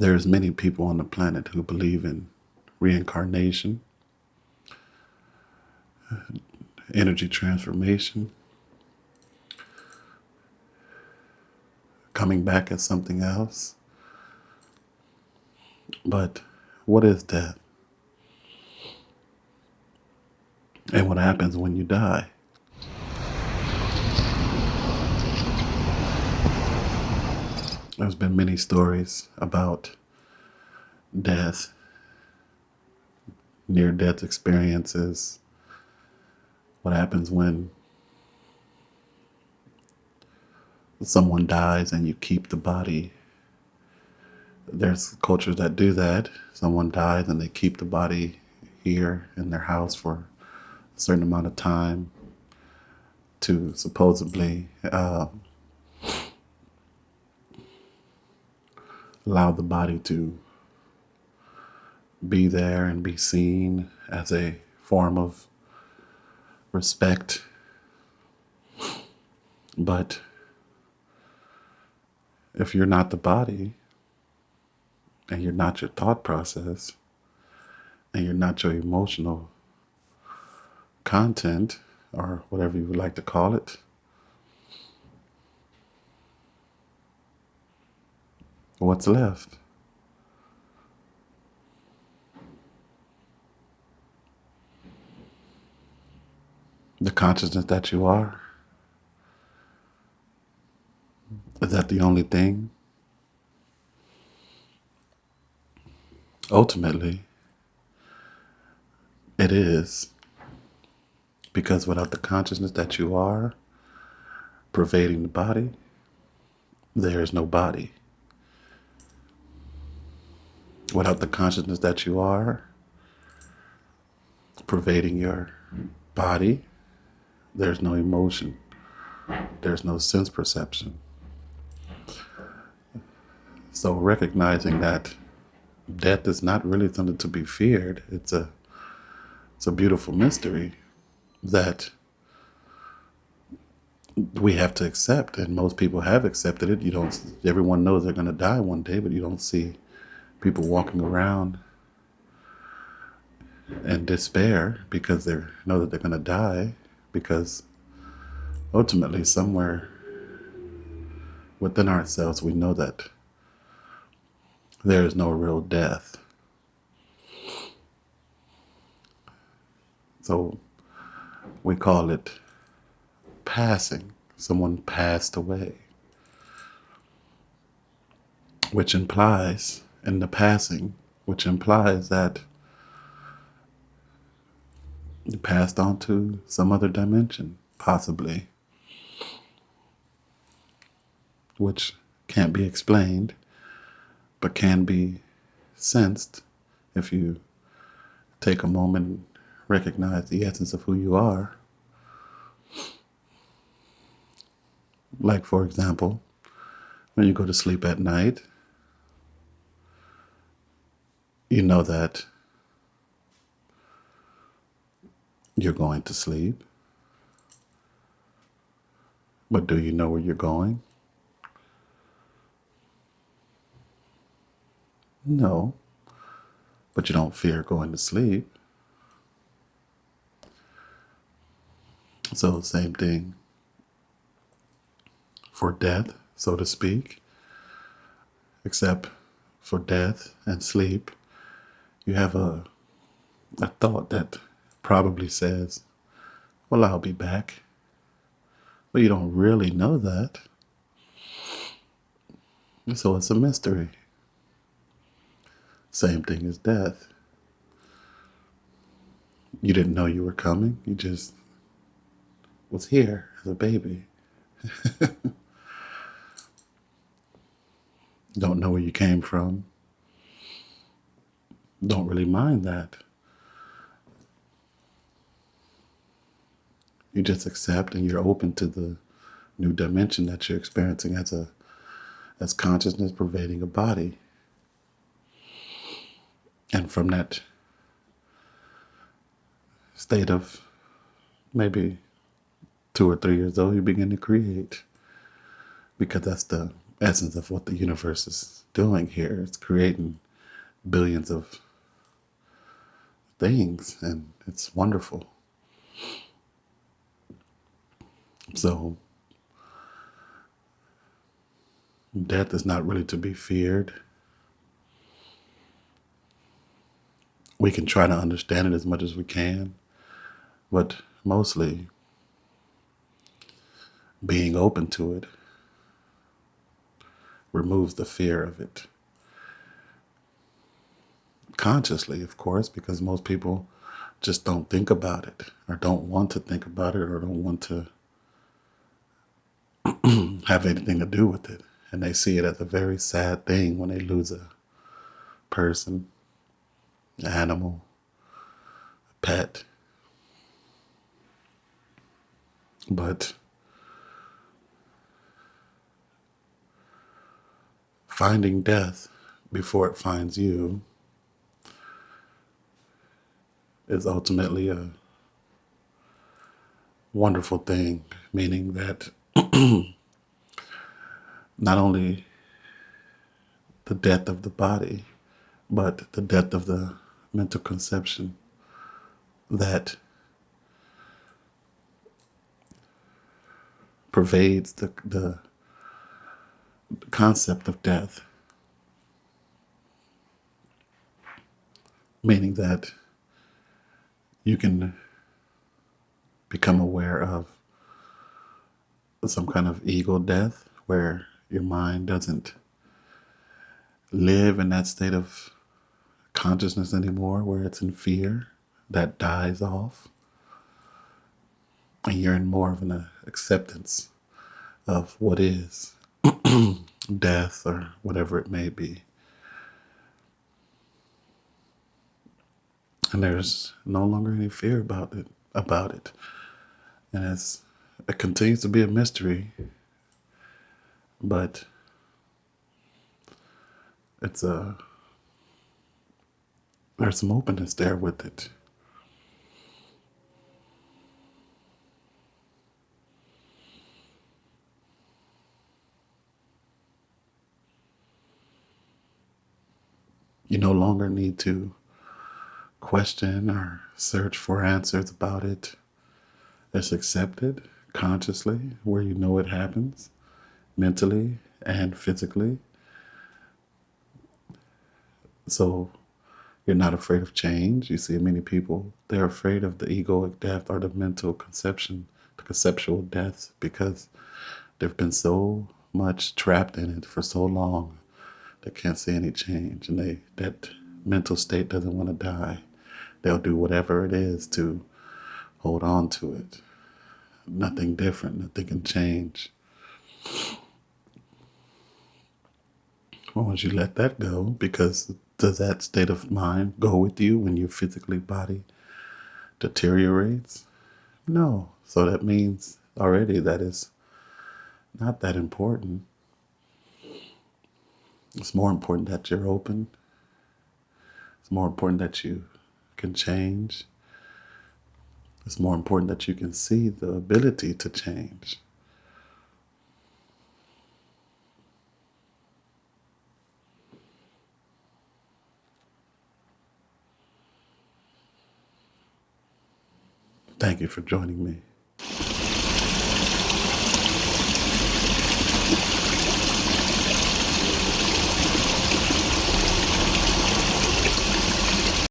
There's many people on the planet who believe in reincarnation, energy transformation, coming back as something else. But what is death? And what happens when you die? There's been many stories about death, near-death experiences, what happens when someone dies and you keep the body. There's cultures that do that. Someone dies and they keep the body here in their house for a certain amount of time to supposedly allow the body to be there and be seen as a form of respect. But if you're not the body, and you're not your thought process, and you're not your emotional content, or whatever you would like to call it, what's left? The consciousness that you are? Is that the only thing? Ultimately, it is. Because without the consciousness that you are pervading the body, there is no body. Without the consciousness that you are pervading your body, there's no emotion. There's no sense perception. So recognizing that death is not really something to be feared, it's a beautiful mystery that we have to accept, and most people have accepted it. Everyone knows they're going to die one day, but you don't see people walking around in despair because they know that they're going to die, because ultimately somewhere within ourselves we know that there is no real death. So we call it passing. Someone passed away, which implies, in the passing, which implies that you passed on to some other dimension, possibly, which can't be explained, but can be sensed if you take a moment and recognize the essence of who you are. Like, for example, when you go to sleep at night, you know that you're going to sleep, but do you know where you're going? No, but you don't fear going to sleep. So same thing for death, so to speak, except for death and sleep, you have a thought that probably says, well, I'll be back. But you don't really know that. So it's a mystery. Same thing as death. You didn't know you were coming. You just was here as a baby. Don't know where you came from. Don't really mind that. You just accept, and you're open to the new dimension that you're experiencing as consciousness pervading a body. And from that state of maybe 2 or 3 years old, you begin to create, because that's the essence of what the universe is doing here. It's creating billions of things, and it's wonderful. So death is not really to be feared. We can try to understand it as much as we can, but mostly being open to it removes the fear of it. Consciously, of course, because most people just don't think about it, or don't want to think about it, or don't want to have anything to do with it. And they see it as a very sad thing when they lose a person, animal, pet. But finding death before it finds you is ultimately a wonderful thing, meaning that not only the death of the body, but the death of the mental conception that pervades the concept of death, meaning that you can become aware of some kind of ego death where your mind doesn't live in that state of consciousness anymore, where it's in fear, that dies off, and you're in more of an acceptance of what is death or whatever it may be. And there's no longer any fear about it. And it continues to be a mystery, but it's there's some openness there with it. You no longer need to question or search for answers about it. It's accepted consciously where you know it happens, mentally and physically. So you're not afraid of change. You see many people, they're afraid of the egoic death or the mental conception, the conceptual deaths, because they've been so much trapped in it for so long. They can't see any change, and that mental state doesn't want to die. They'll do whatever it is to hold on to it. Nothing different, nothing can change. Well, once you let that go, because does that state of mind go with you when your physically body deteriorates? No. So that means already that is not that important. It's more important that you're open. It's more important that you can change. It's more important that you can see the ability to change. Thank you for joining me.